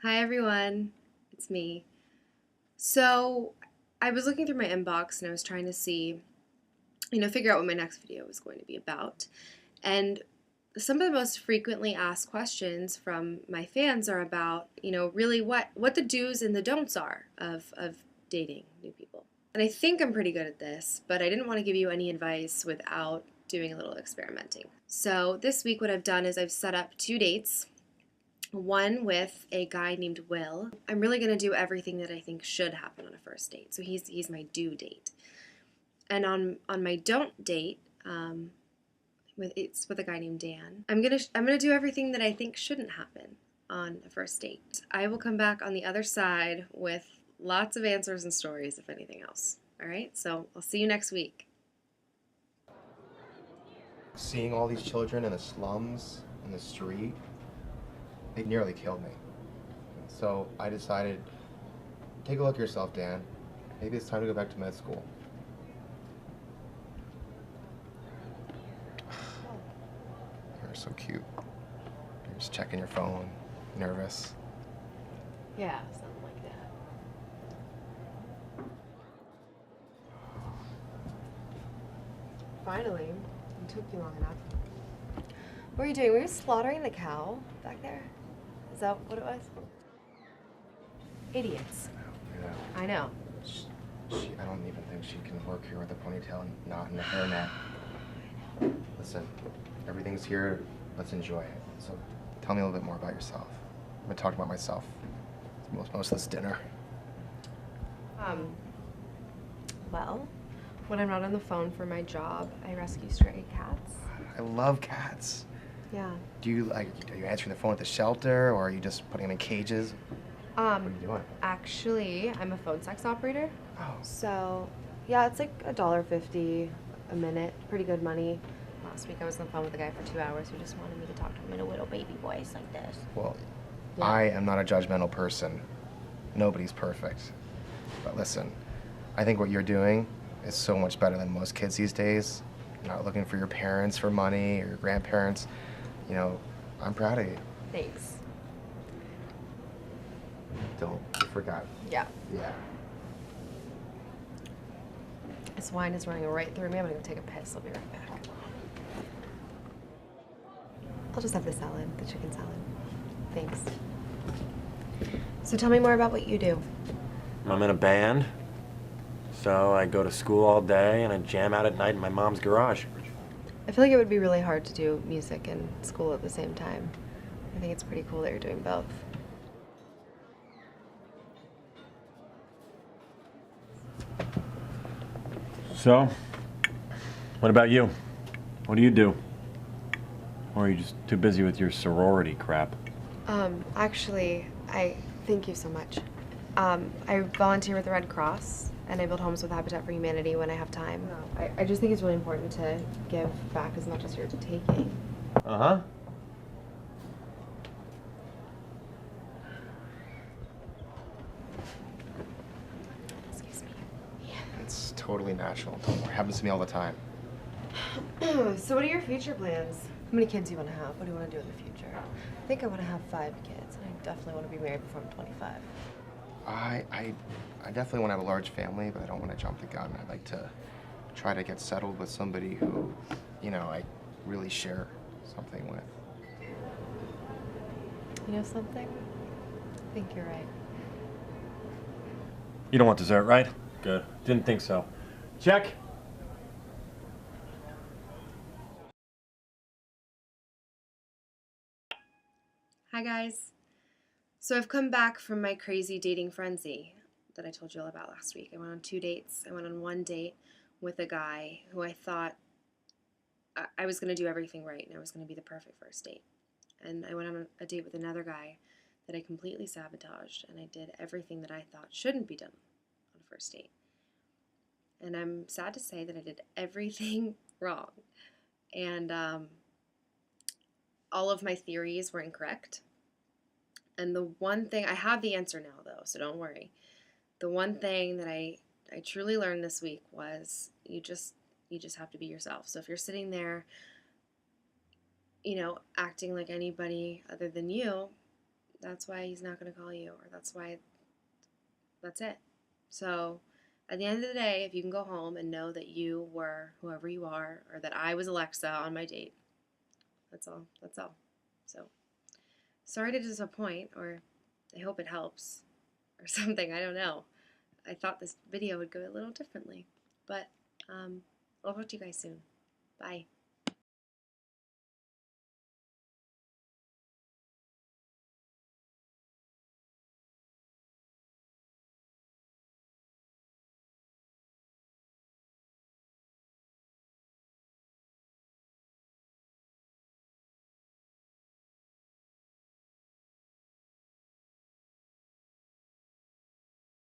Hi everyone, it's me. So I was looking through my inbox and I was trying to see, figure out what my next video was going to be about. And some of the most frequently asked questions from my fans are about, really what the do's and the don'ts are of dating new people. And I think I'm pretty good at this, but I didn't want to give you any advice without doing a little experimenting. So this week what I've done is I've set up two dates, one with a guy named Will. I'm really going to do everything that I think should happen on a first date. So he's my do date. And on my don't date, it's with a guy named Dan. I'm gonna do everything that I think shouldn't happen on a first date. I will come back on the other side with lots of answers and stories, if anything else. All right. So I'll see you next week. Seeing all these children in the slums, in the street, it nearly killed me. So I decided, take a look at yourself, Dan. Maybe it's time to go back to med school. You're so cute. You're just checking your phone, nervous. Yeah, something like that. Finally, it took you long enough. What were you doing? Were you slaughtering the cow back there? Is that what it was? Idiots. Yeah. I know. I don't even think she can work here with a ponytail and not in a hairnet. Listen, everything's here. Let's enjoy it. So tell me a little bit more about yourself. I'm gonna talk about myself. Most of this dinner. Um, well, when I'm not on the phone for my job, I rescue stray cats. I love cats. Yeah. Are you answering the phone at the shelter, or are you just putting them in cages? What are you doing? Actually, I'm a phone sex operator. Oh. So, yeah, it's like $1.50 a minute. Pretty good money. Last week I was on the phone with a guy for 2 hours who just wanted me to talk to him in a little baby voice like this. Well, Yeah. I am not a judgmental person. Nobody's perfect. But listen, I think what you're doing is so much better than most kids these days. You're not looking for your parents for money or your grandparents. I'm proud of you. Thanks. Don't. You forgot. Yeah. Yeah. This wine is running right through me. I'm gonna go take a piss. I'll be right back. I'll just have the salad, the chicken salad. Thanks. So tell me more about what you do. I'm in a band, so I go to school all day and I jam out at night in my mom's garage. I feel like it would be really hard to do music and school at the same time. I think it's pretty cool that you're doing both. So, what about you? What do you do? Or are you just too busy with your sorority crap? Actually, I thank you so much. I volunteer with the Red Cross and I build homes with Habitat for Humanity when I have time. I just think it's really important to give back as much as you're taking. Uh-huh. Excuse me. It's totally natural. Don't worry. Happens to me all the time. So what are your future plans? How many kids do you want to have? What do you want to do in the future? I think I want to have 5 kids, and I definitely want to be married before I'm 25. I definitely want to have a large family, but I don't want to jump the gun. I'd like to try to get settled with somebody who, I really share something with. You know something? I think you're right. You don't want dessert, right? Good. Didn't think so. Check. Hi guys. So I've come back from my crazy dating frenzy that I told you all about last week. I went on 2 dates. I went on one date with a guy who I thought I was going to do everything right and I was going to be the perfect first date. And I went on a date with another guy that I completely sabotaged and I did everything that I thought shouldn't be done on a first date. And I'm sad to say that I did everything wrong. And all of my theories were incorrect. And the one thing, I have the answer now though, so don't worry. The one thing that I truly learned this week was you just have to be yourself. So if you're sitting there, acting like anybody other than you, that's why he's not going to call you, or that's why, that's it. So at the end of the day, if you can go home and know that you were whoever you are, or that I was Alexa on my date, that's all. That's all. So sorry to disappoint, or I hope it helps, or something. I don't know. I thought this video would go a little differently, but I'll talk to you guys soon. Bye.